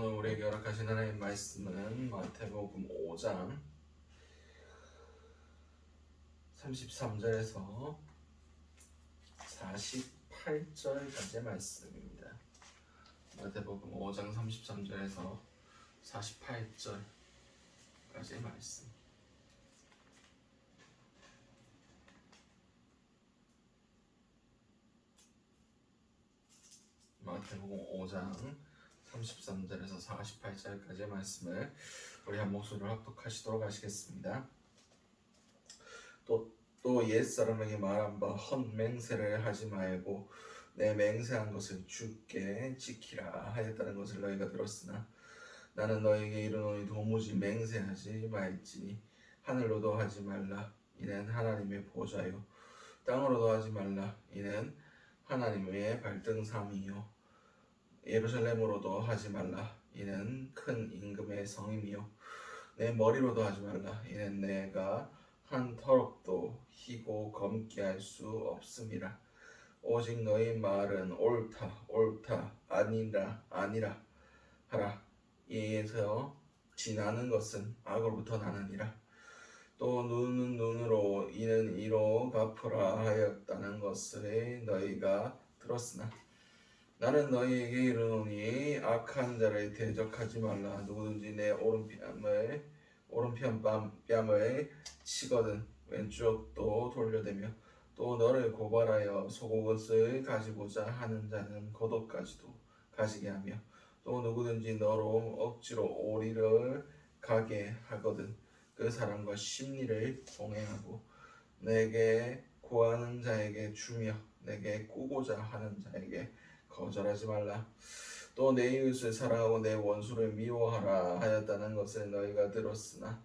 오늘 우리에게 허락하신 하나님의 말씀은 마태복음 5장 33절에서 48절까지의 말씀입니다. 마태복음 5장 33절에서 48절까지의 말씀. 마태복음 5장 33절에서 48절까지의 말씀을 우리 한 목소리로 합독하시도록 하시겠습니다. 또 옛사람에게 말한 바 헛맹세를 하지 말고 내 맹세한 것을 주께 지키라 하였다는 것을 너희가 들었으나 나는 너희에게 이르노니 도무지 맹세하지 말지니 하늘로도 하지 말라 이는 하나님의 보좌요 땅으로도 하지 말라 이는 하나님의 발등삼이요 예루살렘으로도 하지 말라 이는 큰 임금의 성임이요 내 머리로도 하지 말라 이는 내가 한 터럭도 희고 검게 할 수 없음이라 오직 너희 말은 옳다 아니라 하라 이에서 지나는 것은 악으로부터 나느니라 또 눈은 눈으로 이는 이로 갚으라 하였다는 것을 너희가 들었으나 나는 너희에게 이르노니 악한 자를 대적하지 말라 누구든지 내 오른편 뺨을 치거든 왼쪽도 돌려대며 또 너를 고발하여 속옷을 가지고자 하는 자는 겉옷까지도 가지게 하며 또 누구든지 너로 억지로 오리를 가게 하거든 그 사람과 심리를 동행하고 내게 구하는 자에게 주며 내게 꾸고자 하는 자에게 거절하지 말라. 또 내 이웃을 사랑하고 내 원수를 미워하라 하였다는 것을 너희가 들었으나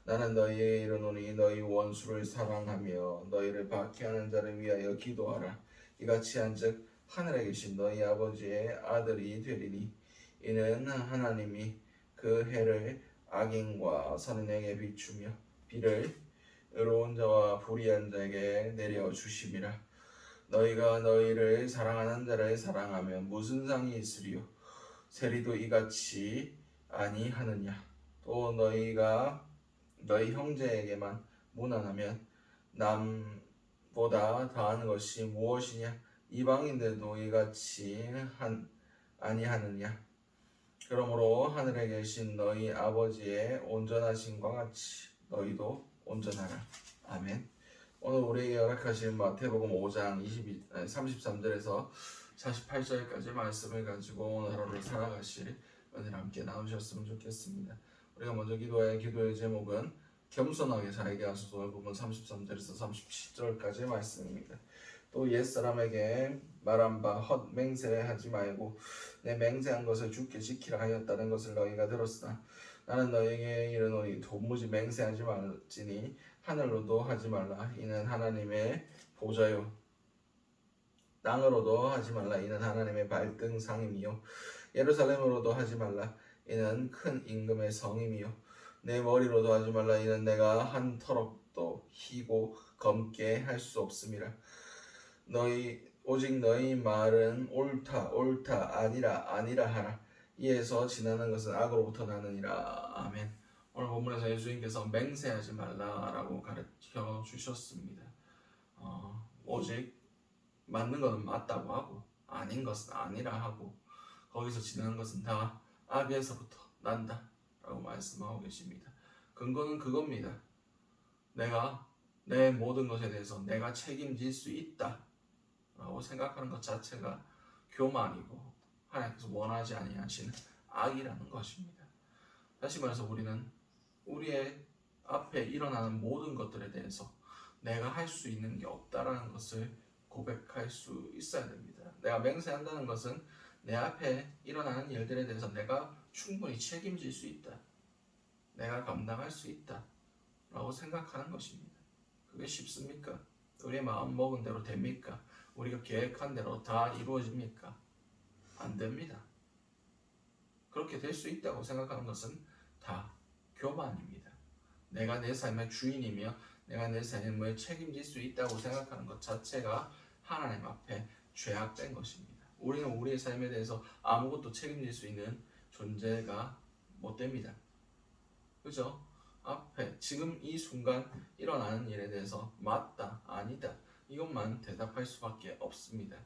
나는 너희에게 이르노니 너희 원수를 사랑하며 너희를 박해하는 자를 위하여 기도하라. 이같이 한즉 하늘에 계신 너희 아버지의 아들이 되리니 이는 하나님이 그 해를 악인과 선인에게 비추며 비를 의로운 자와 불의한 자에게 내려 주심이라. 너희가 너희를 사랑하는 자를 사랑하면 무슨 상이 있으리요? 세리도 이같이 아니하느냐? 또 너희가 너희 형제에게만 무난하면 남보다 더한 것이 무엇이냐? 이방인들도 이같이 아니하느냐? 그러므로 하늘에 계신 너희 아버지의 온전하심과 같이 너희도 온전하라. 아멘. 오늘 우리에게 허락하신 마태복음 5장 33절에서 48절까지 말씀을 가지고 오늘 하루를 살아가실 은혜를 함께 나누셨으면 좋겠습니다. 우리가 먼저 기도할 기도의 제목은 겸손하게 살게 하소서. 오늘 부분 33절에서 37절까지의 말씀입니다. 또 옛사람에게 말한 바 헛맹세하지 말고 내 맹세한 것을 주께 지키라 하였다는 것을 너희가 들었으나 나는 너희에게 이르노니 도무지 맹세하지 말지니 하늘로도 하지 말라 이는 하나님의 보좌요 땅으로도 하지 말라 이는 하나님의 발등상임이요 예루살렘으로도 하지 말라 이는 큰 임금의 성임이요 내 머리로도 하지 말라 이는 내가 한 터럭도 희고 검게 할 수 없음이라 오직 너희 말은 옳다 아니라 하라 이에서 지나는 것은 악으로부터 나느니라. 아멘. 오늘 본문에서 예수님께서 맹세하지 말라라고 가르쳐 주셨습니다. 오직 맞는 것은 맞다고 하고 아닌 것은 아니라 하고 거기서 지나는 것은 다 악에서부터 난다라고 말씀하고 계십니다. 근거는 그겁니다. 내가 내 모든 것에 대해서 내가 책임질 수 있다라고 생각하는 것 자체가 교만이고 하나님께서 원하지 아니하시는 악이라는 것입니다. 다시 말해서 우리는 우리의 앞에 일어나는 모든 것들에 대해서 내가 할 수 있는 게 없다라는 것을 고백할 수 있어야 됩니다. 내가 맹세한다는 것은 내 앞에 일어나는 일들에 대해서 내가 충분히 책임질 수 있다. 내가 감당할 수 있다. 라고 생각하는 것입니다. 그게 쉽습니까? 우리의 마음 먹은 대로 됩니까? 우리가 계획한 대로 다 이루어집니까? 안 됩니다. 그렇게 될 수 있다고 생각하는 것은 다 교만입니다. 내가 내 삶의 주인이며 내가 내 삶을 책임질 수 있다고 생각하는 것 자체가 하나님 앞에 죄악된 것입니다. 우리는 우리의 삶에 대해서 아무것도 책임질 수 있는 존재가 못 됩니다. 그죠? 앞에 지금 이 순간 일어나는 일에 대해서 맞다, 아니다 이것만 대답할 수밖에 없습니다.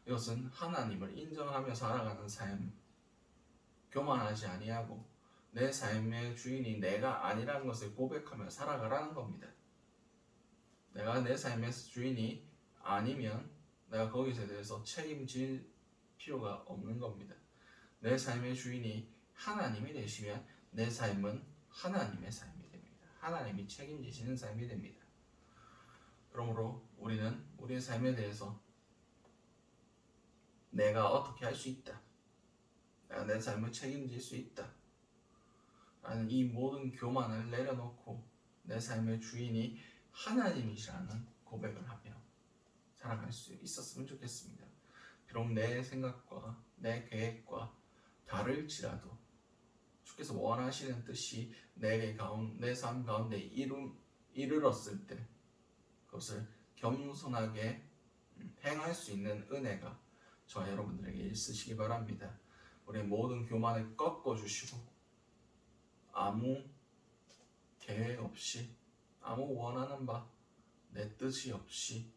이것은 하나님을 인정하며 살아가는 삶, 교만하지 아니하고 내 삶의 주인이 내가 아니라는 것을 고백하며 살아가라는 겁니다. 내가 내 삶의 주인이 아니면 내가 거기에 대해서 책임질 필요가 없는 겁니다. 내 삶의 주인이 하나님이 되시면 내 삶은 하나님의 삶이 됩니다. 하나님이 책임지시는 삶이 됩니다. 그러므로 우리는 우리의 삶에 대해서 내가 어떻게 할 수 있다. 내가 내 삶을 책임질 수 있다. 라는 이 모든 교만을 내려놓고 내 삶의 주인이 하나님이시라는 고백을 하며 살아갈 수 있었으면 좋겠습니다. 비록 내 생각과 내 계획과 다를지라도 주께서 원하시는 뜻이 내 삶 가운데 이르렀을 때 그것을 겸손하게 행할 수 있는 은혜가 저와 여러분들에게 있으시기 바랍니다. 우리의 모든 교만을 꺾어주시고 아무 계획 없이 아무 원하는 바 내 뜻이 없이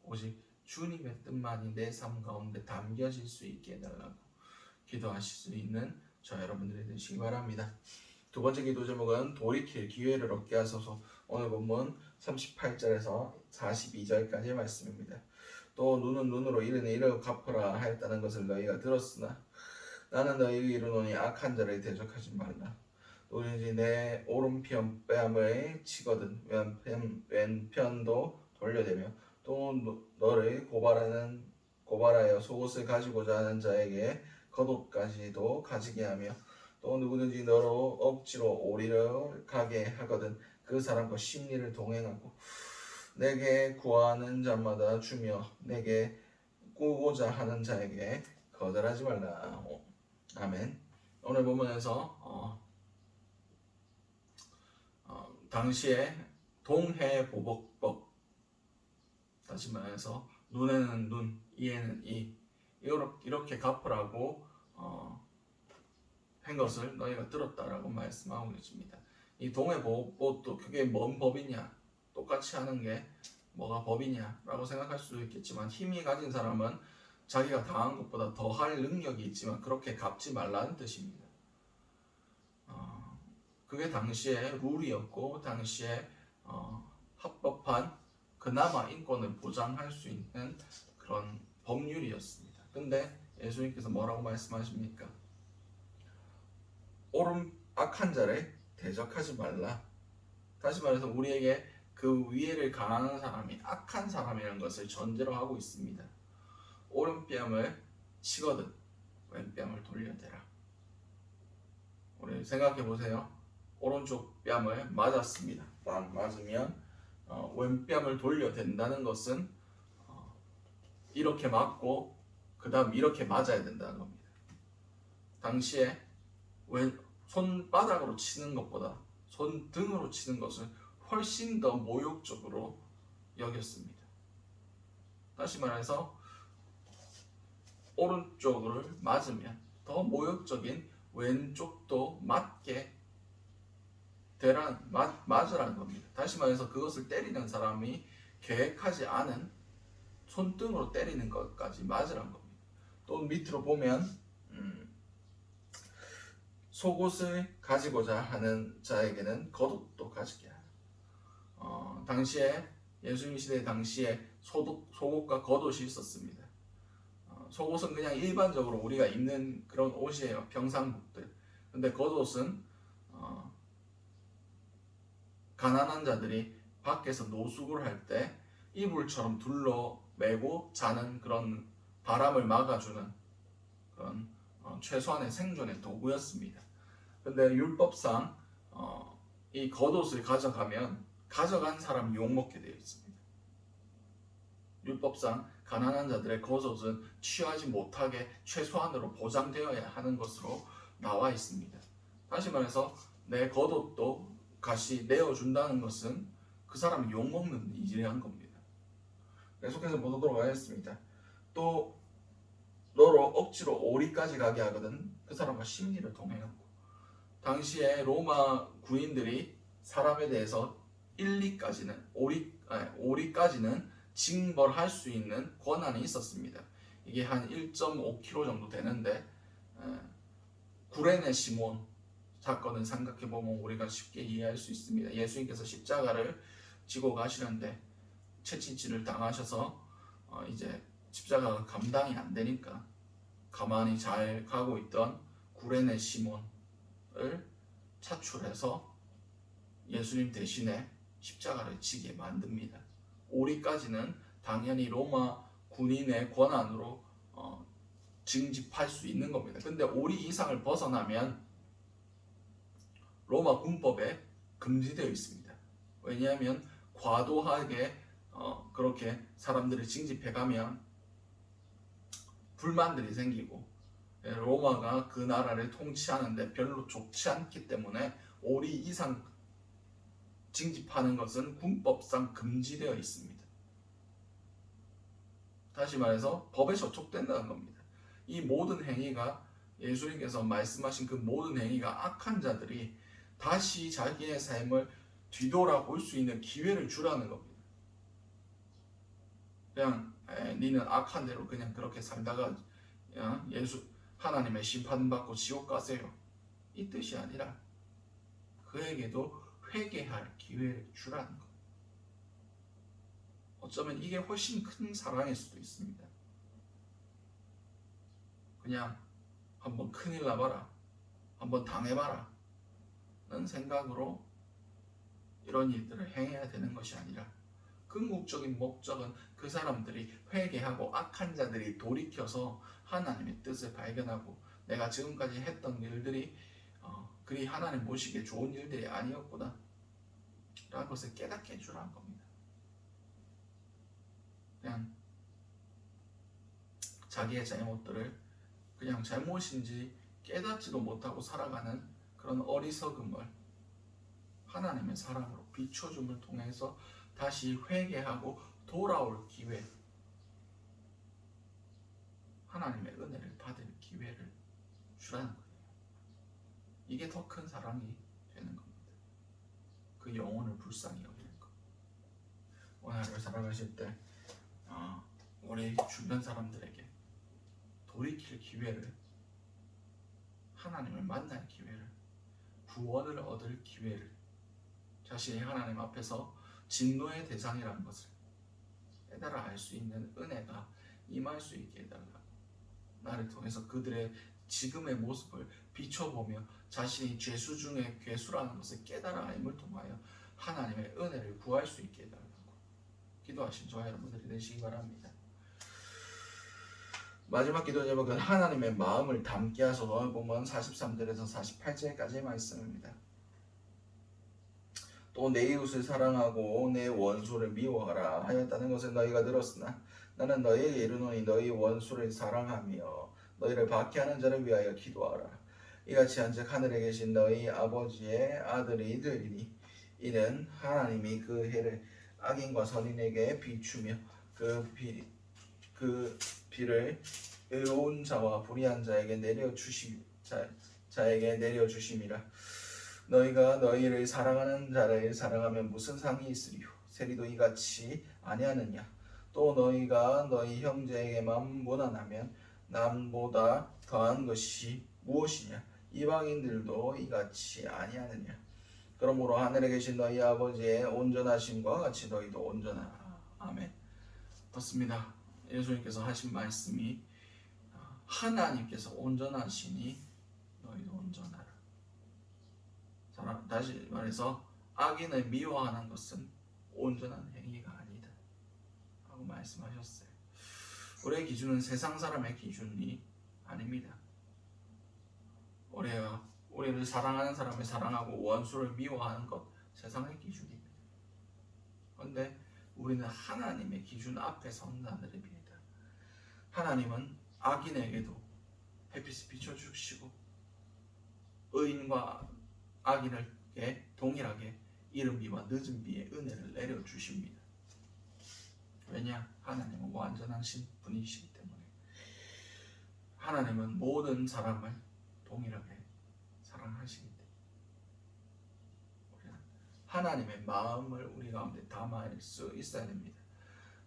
오직 주님의 뜻만이 내 삶 가운데 담겨질 수 있게 해달라고 기도하실 수 있는 저와 여러분들이 되시기 바랍니다. 두 번째 기도 제목은 돌이킬 기회를 얻게 하소서. 오늘 본문 38절에서 42절까지의 말씀입니다. 또 눈은 눈으로 이는 이를 갚으라 하였다는 것을 너희가 들었으나 나는 너희에게 이르노니 악한 자를 대적하지 말라. 누구든지 내 오른편 뺨을 치거든 왼편도 돌려대며 또 너를 고발하여 속옷을 가지고자 하는 자에게 겉옷까지도 가지게 하며 또 누구든지 너로 억지로 오리를 가게 하거든 그 사람과 심리를 동행하고 내게 구하는 자마다 주며 내게 꾸고자 하는 자에게 거절하지 말라. 아멘. 오늘 본문에서 당시에 동해보복법, 다시 말해서 눈에는 눈, 이에는 이, 이렇게 갚으라고 한 것을 너희가 들었다라고 말씀하고 계십니다. 이 동해보복법도 그게 뭔 법이냐, 똑같이 하는 게 뭐가 법이냐라고 생각할 수도 있겠지만 힘이 가진 사람은 자기가 당한 것보다 더할 능력이 있지만 그렇게 갚지 말라는 뜻입니다. 그게 당시에 룰이었고 당시에 합법한 그나마 인권을 보장할 수 있는 그런 법률이었습니다. 근데 예수님께서 뭐라고 말씀하십니까? 악한 자를 대적하지 말라. 다시 말해서 우리에게 그 위해를 가하는 사람이 악한 사람이라는 것을 전제로 하고 있습니다. 오른뺨을 치거든 왼뺨을 돌려대라. 우리 생각해 보세요. 오른쪽 뺨을 맞았습니다. 맞으면 왼뺨을 돌려댄다는 것은 이렇게 맞고 그 다음 이렇게 맞아야 된다는 겁니다. 당시에 손바닥으로 치는 것보다 손등으로 치는 것을 훨씬 더 모욕적으로 여겼습니다. 다시 말해서 오른쪽을 맞으면 더 모욕적인 왼쪽도 맞으라는 겁니다. 다시 말해서 그것을 때리는 사람이 계획하지 않은 손등으로 때리는 것까지 맞으라는 겁니다. 또 밑으로 보면 속옷을 가지고자 하는 자에게는 겉옷도 가지게 하라. 당시에 예수님 시대 당시에 속옷과 겉옷이 있었습니다. 속옷은 그냥 일반적으로 우리가 입는 그런 옷이에요. 평상복들. 근데 겉옷은 가난한 자들이 밖에서 노숙을 할 때 이불처럼 둘러매고 자는 그런 바람을 막아주는 그런 최소한의 생존의 도구였습니다. 근데 율법상 이 겉옷을 가져가면 가져간 사람이 욕먹게 되어 있습니다. 율법상 가난한 자들의 겉옷은 취하지 못하게 최소한으로 보장되어야 하는 것으로 나와 있습니다. 다시 말해서 내 겉옷도 같이 내어준다는 것은 그 사람이 욕먹는 일이란 겁니다. 계속해서 보도록 하겠습니다. 또 너로 억지로 오리까지 가게 하거든 그 사람과 심리를 통해갖고 당시에 로마 군인들이 사람에 대해서 1리까지는 오리까지는 징벌할 수 있는 권한이 있었습니다. 이게 한 1.5kg 정도 되는데 구레네 시몬 사건을 생각해보면 우리가 쉽게 이해할 수 있습니다. 예수님께서 십자가를 지고 가시는데 채찍질을 당하셔서 이제 십자가가 감당이 안 되니까 가만히 잘 가고 있던 구레네 시몬을 차출해서 예수님 대신에 십자가를 지게 만듭니다. 오리까지는 당연히 로마 군인의 권한으로 징집할 수 있는 겁니다. 근데 오리 이상을 벗어나면 로마 군법에 금지되어 있습니다. 왜냐하면 과도하게 그렇게 사람들을 징집해가면 불만들이 생기고 로마가 그 나라를 통치하는데 별로 좋지 않기 때문에 오리 이상 징집하는 것은 군법상 금지되어 있습니다. 다시 말해서 법에 저촉된다는 겁니다. 이 모든 행위가 예수님께서 말씀하신 그 모든 행위가 악한 자들이 다시 자기의 삶을 뒤돌아볼 수 있는 기회를 주라는 겁니다. 그냥 니는 악한 대로 그냥 그렇게 살다가 하나님의 심판받고 지옥 가세요, 이 뜻이 아니라 그에게도 회개할 기회를 주라는 것. 어쩌면 이게 훨씬 큰 사랑일 수도 있습니다. 그냥 한번 큰일 나봐라, 한번 당해봐라 는 생각으로 이런 일들을 행해야 되는 것이 아니라 궁극적인 목적은 그 사람들이 회개하고 악한 자들이 돌이켜서 하나님의 뜻을 발견하고 내가 지금까지 했던 일들이 그리 하나님 보시기에 좋은 일들이 아니었구나 라는 것을 깨닫게 해주라는 겁니다. 그냥 자기의 잘못들을 그냥 잘못인지 깨닫지도 못하고 살아가는 그런 어리석음을 하나님의 사랑으로 비춰줌을 통해서 다시 회개하고 돌아올 기회, 하나님의 은혜를 받을 기회를 주라는 거예요. 이게 더 큰 사랑이 되는 겁니다. 그 영혼을 불쌍히 여기는 것. 오늘 하루를 살아가실 때 우리 주변 사람들에게 돌이킬 기회를, 하나님을 만날 기회를, 구원을 얻을 기회를, 자신이 하나님 앞에서 진노의 대상이라는 것을 깨달아 알 수 있는 은혜가 임할 수 있게 해달라고, 나를 통해서 그들의 지금의 모습을 비춰보며 자신이 죄수 중에 괴수라는 것을 깨달아 알임을 통하여 하나님의 은혜를 구할 수 있게 해달라고 기도하신 저와 여러분들이 되시기 바랍니다. 마지막 기도 제목은 하나님의 마음을 담게 하소서 보면 43절에서 48절까지의 말씀입니다. 또 내 이웃을 사랑하고 내 원수를 미워하라 하였다는 것을 너희가 들었으나 나는 너희에게 이르노니 너희 원수를 사랑하며 너희를 박해하는 자를 위하여 기도하라. 이같이 한즉 하늘에 계신 너희 아버지의 아들이 되리니 이는 하나님이 그 해를 악인과 선인에게 비추며 그 비를 의로운 자와 불의한 자에게 내려주심이라. 너희가 너희를 사랑하는 자를 사랑하면 무슨 상이 있으리요? 세리도 이같이 아니하느냐? 또 너희가 너희 형제에게만 무난하면 남보다 더한 것이 무엇이냐? 이방인들도 이같이 아니하느냐? 그러므로 하늘에 계신 너희 아버지의 온전하심과 같이 너희도 온전하라. 아멘. 그렇습니다. 예수님께서 하신 말씀이 하나님께서 온전하시니 너희도 온전하라. 다시 말해서 악인을 미워하는 것은 온전한 행위가 아니다 하고 말씀하셨어요. 우리의 기준은 세상 사람의 기준이 아닙니다. 우리를 사랑하는 사람을 사랑하고 원수를 미워하는 것 세상의 기준입니다. 그런데 우리는 하나님의 기준 앞에 선 자들입니다. 하나님은 악인에게도 햇빛을 비춰주시고 의인과 악인에게 동일하게 이른 비와 늦은 비의 은혜를 내려주십니다. 왜냐? 하나님은 완전하신 분이시기 때문에. 하나님은 모든 사람을 동일하게 사랑하시기 때문에 우리는 하나님의 마음을 우리 가운데 담을 수 있어야 됩니다.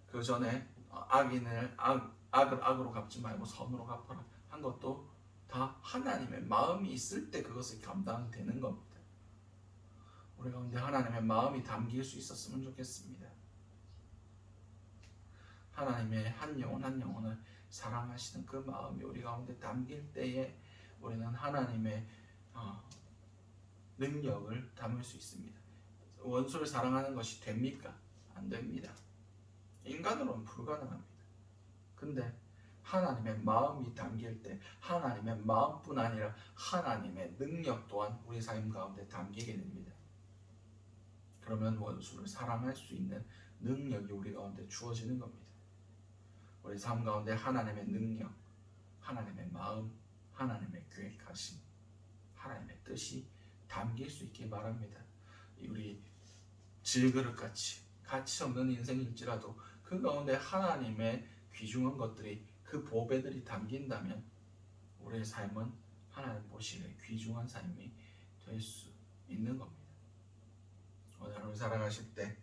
그 전에 악을 악으로 갚지 말고 선으로 갚아라 한 것도 다 하나님의 마음이 있을 때 그것이 감당되는 겁니다. 우리 가운데 하나님의 마음이 담길 수 있었으면 좋겠습니다. 하나님의 한 영혼 한 영혼을 사랑하시는 그 마음이 우리 가운데 담길 때에 우리는 하나님의 능력을 담을 수 있습니다. 원수를 사랑하는 것이 됩니까? 안 됩니다. 인간으로는 불가능합니다. 근데 하나님의 마음이 담길 때 하나님의 마음뿐 아니라 하나님의 능력 또한 우리 삶 가운데 담기게 됩니다. 그러면 원수를 사랑할 수 있는 능력이 우리 가운데 주어지는 겁니다. 우리 삶 가운데 하나님의 능력, 하나님의 마음, 하나님의 계획하심, 하나님의 뜻이 담길 수 있길 바랍니다. 우리 질그릇같이 가치 없는 인생일지라도 그 가운데 하나님의 귀중한 것들이 그 보배들이 담긴다면 우리의 삶은 하나님 보시기에 귀중한 삶이 될 수 있는 겁니다. 오늘 하루 살아가실 때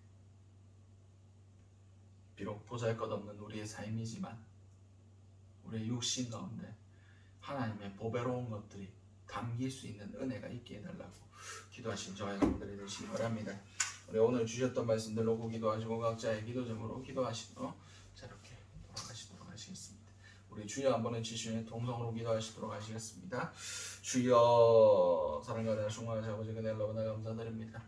비록 보잘것없는 우리의 삶이지만 우리의 육신 가운데 하나님의 보배로운 것들이 담길 수 있는 은혜가 있게 해달라고 기도하신 저와 여러분들이 되시기 바랍니다. 우리 오늘 주셨던 말씀들 놓고 기도하시고 각자의 기도 제목으로 기도하시고 자 이렇게 돌아가시도록 하시겠습니다. 우리 주여 한번 해주시면 동성으로 기도하시도록 하시겠습니다. 주여 사랑과 충만하신 아버지 그날 너무나 감사드립니다.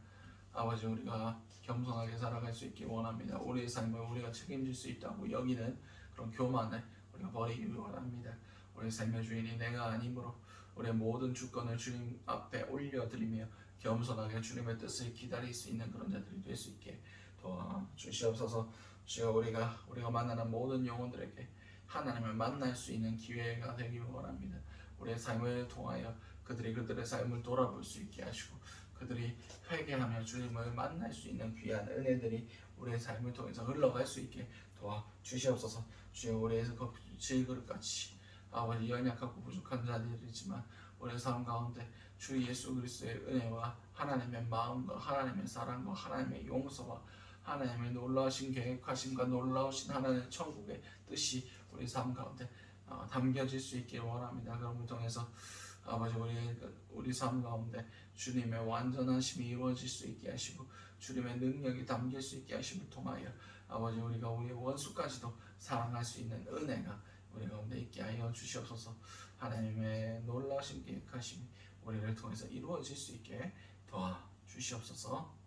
아버지 우리가 겸손하게 살아갈 수 있기 원합니다. 우리의 삶을 우리가 책임질 수 있다고 여기는 그런 교만을 우리가 버리기 원합니다. 우리의 삶의 주인이 내가 아니므로 우리의 모든 주권을 주님 앞에 올려드리며 겸손하게 주님의 뜻을 기다릴 수 있는 그런 자들이 될 수 있게 도와주시옵소서. 주여 우리가 만나는 모든 영혼들에게 하나님을 만날 수 있는 기회가 되기 원합니다. 우리의 삶을 통하여 그들의 삶을 돌아볼 수 있게 하시고 그들이 회개하며 주님을 만날 수 있는 귀한 은혜들이 우리의 삶을 통해서 흘러갈 수 있게 도와주시옵소서. 주여 우리의 질그릇같이 아버지 연약하고 부족한 자들이지만 우리의 삶 가운데 주 예수 그리스도의 은혜와 하나님의 마음과 하나님의 사랑과 하나님의 용서와 하나님의 놀라우신 계획하심과 놀라우신 하나님의 천국의 뜻이 우리 삶 가운데 담겨질 수 있기를 원합니다. 그런 걸 통해서 아버지 우리 삶 가운데 주님의 완전하심이 이루어질 수 있게 하시고 주님의 능력이 담길 수 있게 하심을 통하여 아버지 우리가 우리의 원수까지도 사랑할 수 있는 은혜가 우리 가운데 있게 하여 주시옵소서. 하나님의 놀라신 계획하심이 우리를 통해서 이루어질 수 있게 도와주시옵소서.